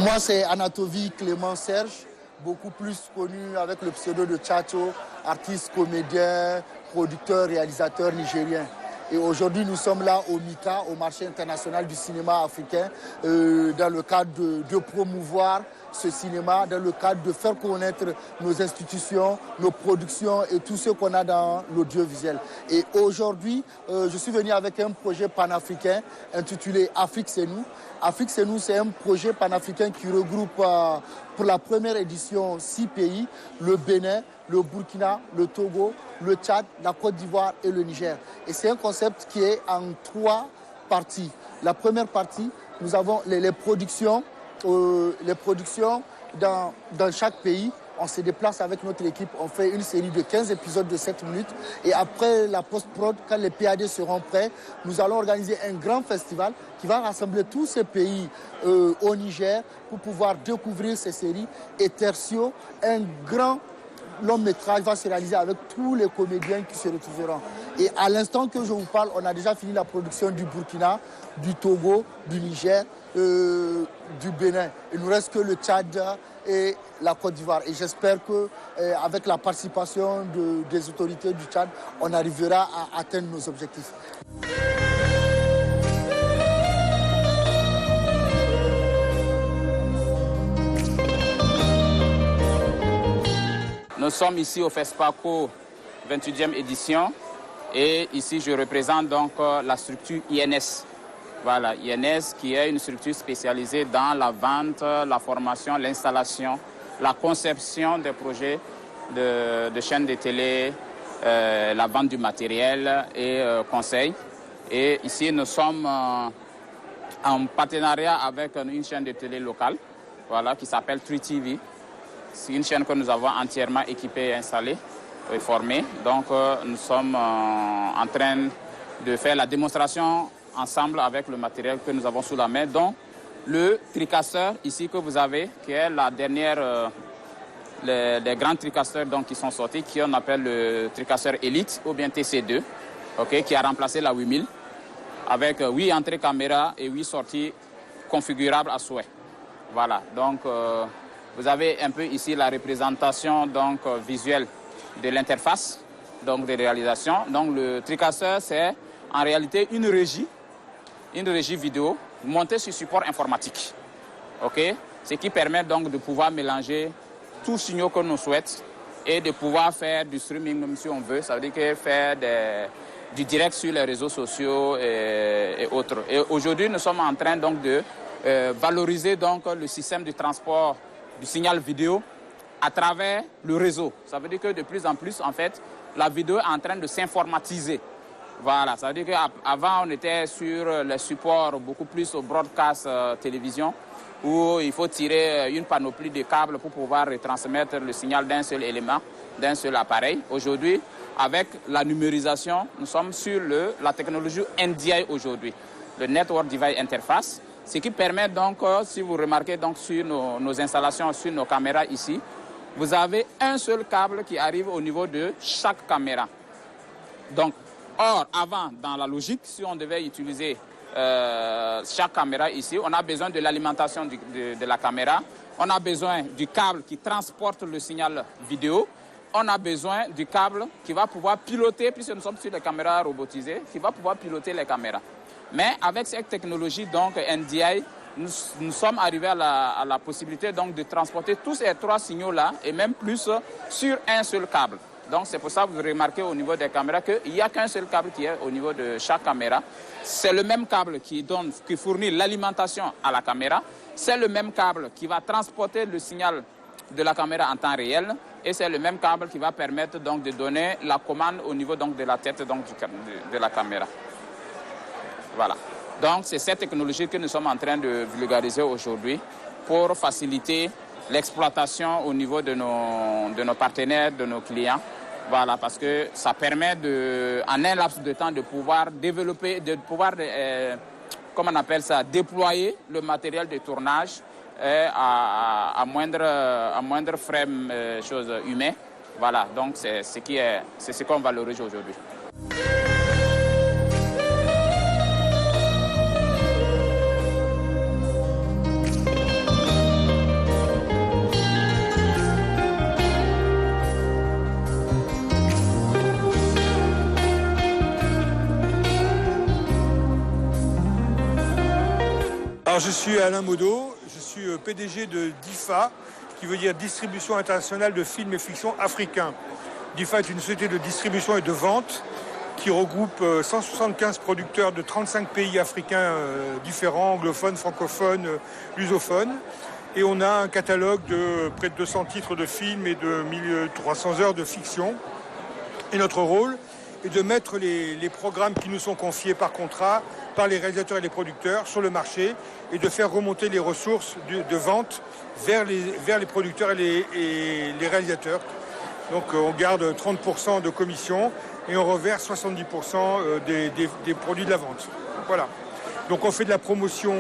Moi, c'est Anatovi Clément Serge, beaucoup plus connu avec le pseudo de Tchatcho, artiste, comédien, producteur, réalisateur nigérien. Et aujourd'hui, nous sommes là au MICA, au marché international du cinéma africain, dans le cadre de promouvoir ce cinéma, dans le cadre de faire connaître nos institutions, nos productions et tout ce qu'on a dans l'audiovisuel. Et aujourd'hui, je suis venu avec un projet panafricain intitulé Afrique c'est nous. Afrique c'est nous, c'est un projet panafricain qui regroupe pour la première édition 6 pays, le Bénin, le Burkina, le Togo, le Tchad, la Côte d'Ivoire et le Niger. Et c'est un concept qui est en 3 parties. La première partie, nous avons les productions dans chaque pays. On se déplace avec notre équipe, on fait une série de 15 épisodes de 7 minutes. Et après la post-prod, quand les PAD seront prêts, nous allons organiser un grand festival qui va rassembler tous ces pays au Niger pour pouvoir découvrir ces séries. Et tertio, un grand long métrage va se réaliser avec tous les comédiens qui se retrouveront. Et à l'instant que je vous parle, on a déjà fini la production du Burkina, du Togo, du Niger, du Bénin. Il ne nous reste que le Tchad et la Côte d'Ivoire. Et j'espère qu'avec la participation des autorités du Tchad, on arrivera à atteindre nos objectifs. Nous sommes ici au FESPACO 28e édition et ici je représente donc la structure INS. Voilà, INS qui est une structure spécialisée dans la vente, la formation, l'installation, la conception des projets de chaînes de télé, la vente du matériel et conseil. Et ici nous sommes en partenariat avec une chaîne de télé locale, voilà, qui s'appelle 3TV. C'est une chaîne que nous avons entièrement équipée et installée et formée. Donc nous sommes en train de faire la démonstration ensemble avec le matériel que nous avons sous la main. Donc le tricasseur ici que vous avez, qui est la dernière, les grands tricasseurs donc, qui sont sortis, qui on appelle le tricasseur Elite ou bien TC2, okay, qui a remplacé la 8000 avec 8 entrées caméra et 8 sorties configurables à souhait. Voilà, donc vous avez un peu ici la représentation donc, visuelle de l'interface donc, de réalisation. Donc le tricasseur, c'est en réalité une régie vidéo montée sur support informatique. Okay? Ce qui permet donc de pouvoir mélanger tous signaux que nous souhaitons et de pouvoir faire du streaming même si on veut. Ça veut dire que faire du direct sur les réseaux sociaux et autres. Et aujourd'hui, nous sommes en train donc, de valoriser donc, le système de transport du signal vidéo à travers le réseau. Ça veut dire que de plus en plus, en fait, la vidéo est en train de s'informatiser. Voilà, ça veut dire qu'avant, on était sur les supports beaucoup plus au broadcast télévision, où il faut tirer une panoplie de câbles pour pouvoir retransmettre le signal d'un seul élément, d'un seul appareil. Aujourd'hui, avec la numérisation, nous sommes sur la technologie NDI aujourd'hui, le Network Device Interface. Ce qui permet donc, si vous remarquez donc sur nos installations, sur nos caméras ici, vous avez un seul câble qui arrive au niveau de chaque caméra. Donc, or, avant, dans la logique, si on devait utiliser chaque caméra ici, on a besoin de l'alimentation de la caméra, on a besoin du câble qui transporte le signal vidéo, on a besoin du câble qui va pouvoir piloter, puisque nous sommes sur les caméras robotisées, qui va pouvoir piloter les caméras. Mais avec cette technologie donc NDI, nous sommes arrivés à la possibilité donc de transporter tous ces 3 signaux-là et même plus sur un seul câble. Donc c'est pour ça que vous remarquez au niveau des caméras qu'il n'y a qu'un seul câble qui est au niveau de chaque caméra. C'est le même câble qui fournit l'alimentation à la caméra. C'est le même câble qui va transporter le signal de la caméra en temps réel. Et c'est le même câble qui va permettre donc de donner la commande au niveau donc de la tête donc, de la caméra. Voilà. Donc, c'est cette technologie que nous sommes en train de vulgariser aujourd'hui pour faciliter l'exploitation au niveau de nos partenaires, de nos clients. Voilà, parce que ça permet en un laps de temps de pouvoir développer, comment on appelle ça, déployer le matériel de tournage à moindre frais humain. Voilà, donc c'est ce qu'on valorise aujourd'hui. Alors je suis Alain Modo, je suis PDG de DIFA, qui veut dire Distribution internationale de films et fiction africains. DIFA est une société de distribution et de vente qui regroupe 175 producteurs de 35 pays africains différents, anglophones, francophones, lusophones. Et on a un catalogue de près de 200 titres de films et de 1300 heures de fiction. Et notre rôle est de mettre les programmes qui nous sont confiés par contrat, par les réalisateurs et les producteurs sur le marché et de faire remonter les ressources de vente vers les producteurs et les réalisateurs. Donc on garde 30% de commission et on reverse 70% des produits de la vente. Voilà. Donc on fait de la promotion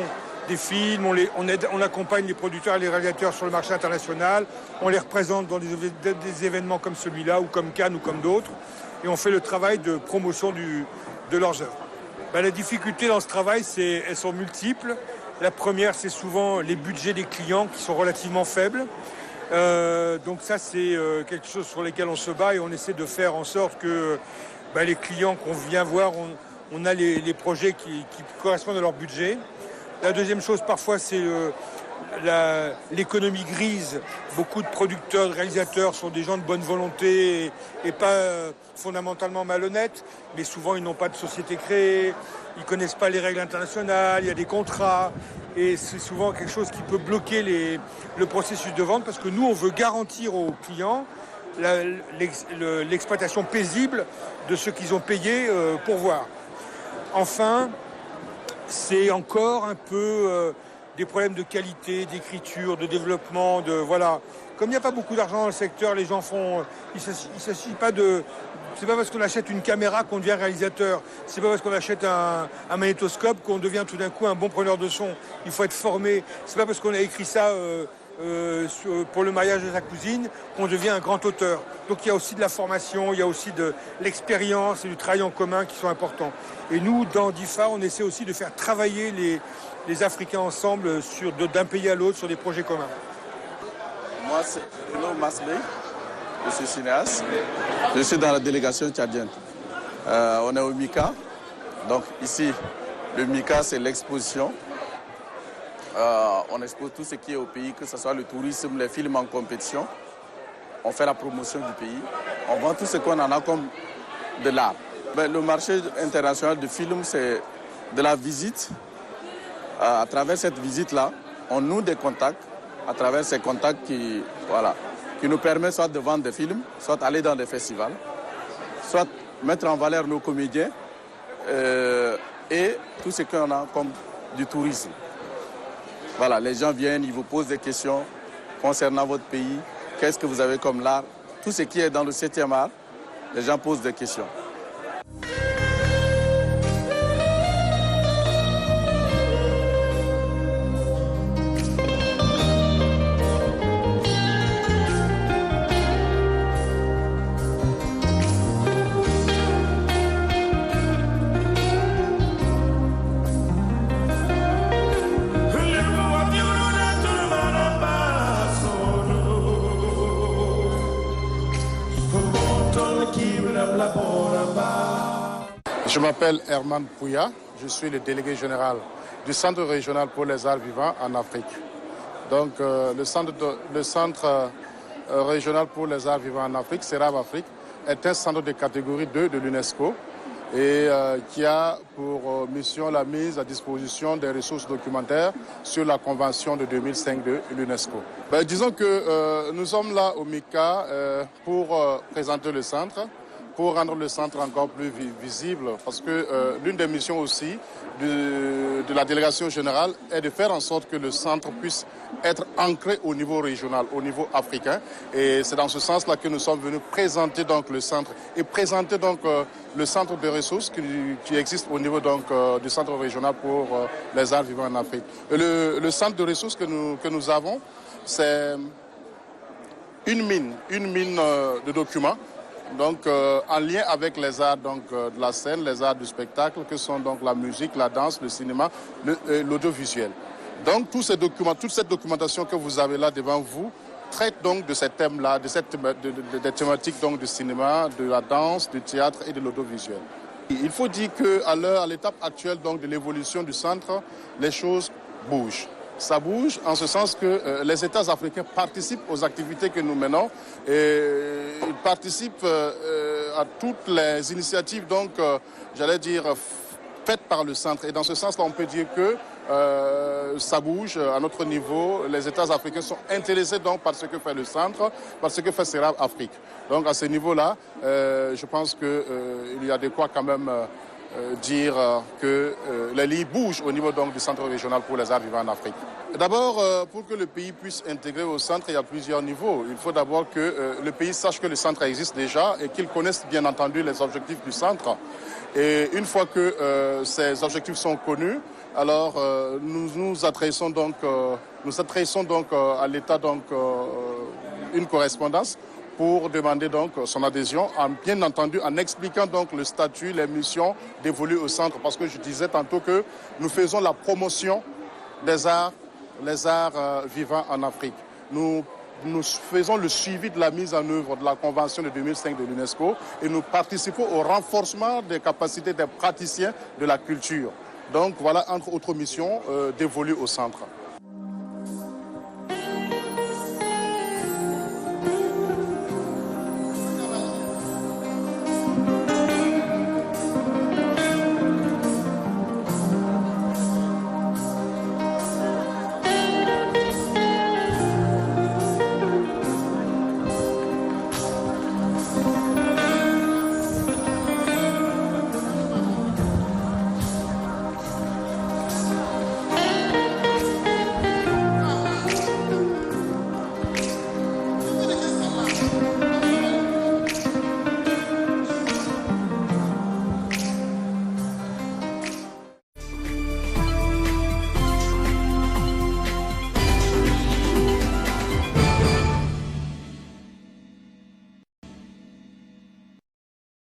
des films, on accompagne les producteurs et les réalisateurs sur le marché international, on les représente dans des événements comme celui-là ou comme Cannes ou comme d'autres et on fait le travail de promotion de leurs œuvres. Les difficultés dans ce travail, elles sont multiples. La première, c'est souvent les budgets des clients qui sont relativement faibles. Donc ça, c'est quelque chose sur lequel on se bat et on essaie de faire en sorte que les clients qu'on vient voir, on a les projets qui correspondent à leur budget. La deuxième chose, parfois, c'est l'économie grise. Beaucoup de producteurs, de réalisateurs sont des gens de bonne volonté et pas fondamentalement malhonnêtes, mais souvent ils n'ont pas de société créée, ils ne connaissent pas les règles internationales, il y a des contrats, et c'est souvent quelque chose qui peut bloquer le processus de vente, parce que nous, on veut garantir aux clients l'exploitation paisible de ce qu'ils ont payé pour voir. Enfin, c'est encore un peu des problèmes de qualité, d'écriture, de développement, voilà. Comme il n'y a pas beaucoup d'argent dans le secteur, les gens il s'agit pas c'est pas parce qu'on achète une caméra qu'on devient réalisateur. C'est pas parce qu'on achète un magnétoscope qu'on devient tout d'un coup un bon preneur de son. Il faut être formé. C'est pas parce qu'on a écrit ça pour le mariage de sa cousine qu'on devient un grand auteur. Donc il y a aussi de la formation, il y a aussi de l'expérience et du travail en commun qui sont importants. Et nous, dans DIFA, on essaie aussi de faire travailler les Africains ensemble d'un pays à l'autre sur des projets communs. Moi, c'est Renaud Masbey, je suis cinéaste. Je suis dans la délégation tchadienne. On est au MICA. Donc ici, le MICA, c'est l'exposition. On expose tout ce qui est au pays, que ce soit le tourisme, les films en compétition. On fait la promotion du pays. On vend tout ce qu'on en a comme de l'art. Le marché international du film, c'est de la visite. À travers cette visite-là, on noue des contacts. À travers ces contacts qui nous permettent soit de vendre des films, soit aller dans des festivals, soit mettre en valeur nos comédiens et tout ce qu'on a comme du tourisme. Voilà, les gens viennent, ils vous posent des questions concernant votre pays. Qu'est-ce que vous avez comme l'art? Tout ce qui est dans le 7e art, les gens posent des questions. Je m'appelle Herman Pouya, je suis le délégué général du Centre régional pour les arts vivants en Afrique. Donc le centre régional pour les arts vivants en Afrique, CERAV Afrique, est un centre de catégorie 2 de l'UNESCO et qui a pour mission la mise à disposition des ressources documentaires sur la convention de 2005 de l'UNESCO. Disons que nous sommes là au MICA pour présenter le centre, pour rendre le centre encore plus visible, parce que l'une des missions aussi de la délégation générale est de faire en sorte que le centre puisse être ancré au niveau régional, au niveau africain. Et c'est dans ce sens-là que nous sommes venus présenter donc le centre et présenter donc le centre de ressources qui existe au niveau donc du centre régional pour les arts vivants en Afrique. Et le centre de ressources que nous avons, c'est une mine de documents. Donc, en lien avec les arts de la scène, les arts du spectacle, que sont donc la musique, la danse, le cinéma, l'audiovisuel. Donc, tous ces documents, toute cette documentation que vous avez là devant vous traite donc de ces thèmes-là, des thématiques donc du cinéma, de la danse, du théâtre et de l'audiovisuel. Il faut dire qu'à l'étape actuelle donc de l'évolution du centre, les choses bouge. Ça bouge en ce sens que les États africains participent aux activités que nous menons et ils participent à toutes les initiatives, donc, j'allais dire, faites par le centre. Et dans ce sens-là, on peut dire que ça bouge à notre niveau. Les États africains sont intéressés donc par ce que fait le centre, par ce que fait CERAV Afrique. Donc à ce niveau-là, je pense qu'il y a de quoi quand même dire que les lits bougent au niveau donc, du Centre régional pour les arts vivants en Afrique. D'abord, pour que le pays puisse intégrer au centre, il y a plusieurs niveaux. Il faut d'abord que le pays sache que le centre existe déjà et qu'il connaisse bien entendu les objectifs du centre. Et une fois que ces objectifs sont connus, alors nous adressons donc à l'État une correspondance pour demander donc son adhésion, bien entendu en expliquant donc le statut, les missions dévolues au centre, parce que je disais tantôt que nous faisons la promotion des arts, les arts vivants en Afrique. Nous faisons le suivi de la mise en œuvre de la Convention de 2005 de l'UNESCO et nous participons au renforcement des capacités des praticiens de la culture. Donc voilà, entre autres missions, dévolues au centre.